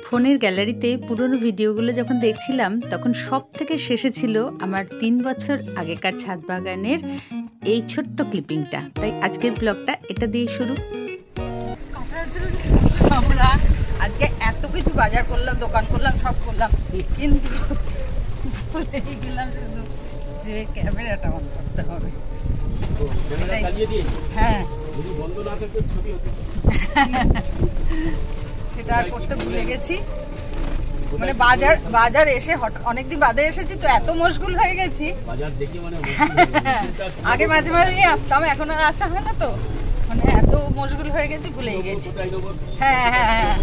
ফোনের গ্যালারিতে পুরনো ভিডিওগুলো যখন দেখছিলাম তখন সব থেকে শেষে ছিল আমার 3 বছর আগেকার ছাদ বাগানের এই ছোট্ট ক্লিপিংটা। তাই আজকের ব্লগটা এটা দিয়ে শুরু। আমরা আজকে এত কিছু বাজার করলাম, দোকান করলাম, সব করলাম, কিন্তু ভুলেই গেলাম শুধু যে ক্যামেরাটা অন করতে হবে। হ্যাঁ, সেটা করতে ভুলে গেছি। মানে বাজার এসে অনেকদিন বাদে এসেছি তো এত মশগুল হয়ে গেছি। আগে মাঝে মাঝে আসতাম, এখন আর আসা হয় না তো, মানে এত মশগুল হয়ে গেছি, ভুলেই গেছি। হ্যাঁ হ্যাঁ হ্যাঁ,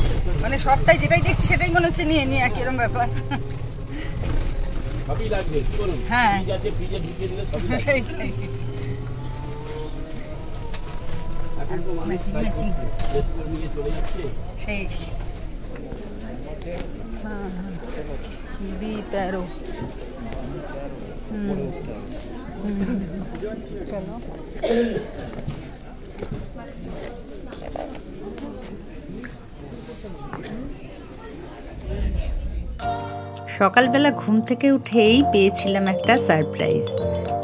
মানে সবটাই যেটাই দেখছি সেটাই মনে হচ্ছে নিয়ে নিয়ে একই রকম ব্যাপার। হ্যাঁ সেইটাই, সেই চলো। সকালবেলা ঘুম থেকে উঠেই পেয়েছিলাম একটা সারপ্রাইজ।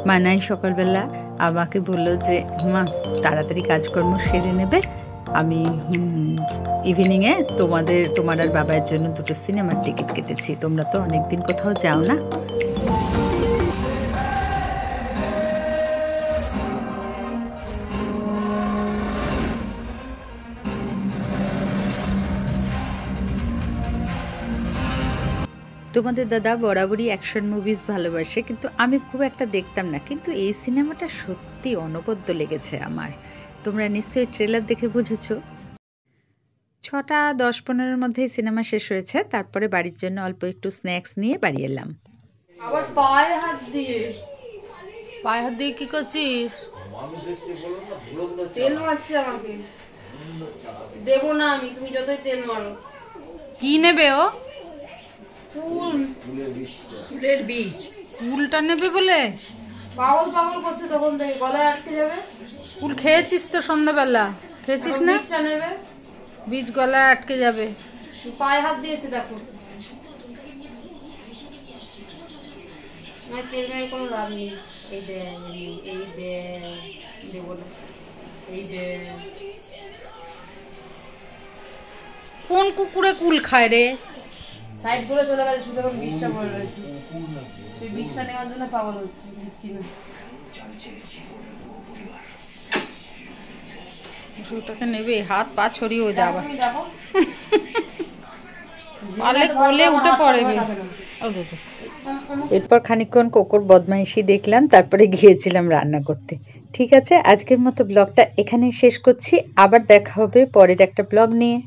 মানাই সকালবেলা আমাকে বললো যে মা তাড়াতাড়ি কাজকর্ম সেরে নেবে, আমি ইভিনিংয়ে তোমার আর বাবার জন্য 2টো সিনেমার টিকিট কেটেছি, তোমরা তো অনেকদিন কোথাও যাও না। তোমাদের দাদা বরাবরই অ্যাকশন মুভিজ ভালোবাসে, কিন্তু আমি খুব একটা দেখতাম না, কিন্তু এই সিনেমাটা সত্যি অনবদ্য লেগেছে আমার। তোমরা নিশ্চয়ই ট্রেলার দেখে বুঝেছো। 6টা 10-15-এর মধ্যেই সিনেমা শেষ হয়েছে। তারপরে বাড়ির জন্য অল্প একটু স্ন্যাক্স নিয়ে বাড়ি এলাম। আবার পায়ে হাত দিয়ে কি করছিস? তেল মারছে আমাকে, দেবো না আমি, তুমি যতই তেল মারো। কি নেবে ও? ফুলের বীজ। ফুলটা নেবে বলে পাগল পাগল করছে, তখন থেকে গলায় আটকে যাবে। ফুল খেয়েছিস তো সন্ধ্যাবেলা, খেয়েছিস না? বীজটা নেবে, বীজ গলায় আটকে যাবে। পায়ে হাত দিয়েছে দেখো। তেল মেরে কোনো লাভ নেই। এই দে দেবো না, এই যে কোন কুকুরে কুল খায় রে? সাইড করে চলে গেছে, শুধু এখন বীজটা পড়ে রয়েছে। সেই বীজটা নেওয়ার জন্য পাগল হচ্ছে, দিচ্ছি না। ওটাকে নেবে, হাত পা ছড়িয়ে যাবে, তুমি দেখো পালে কোলে উঠে পড়বে। এরপর খানিকক্ষণ কোকোর বদমাইশি দেখলাম, তারপরে গিয়েছিলাম রান্না করতে। ঠিক আছে, আজকের মতো ব্লগটা এখানেই শেষ করছি। আবার দেখা হবে পরের একটা ব্লগ নিয়ে।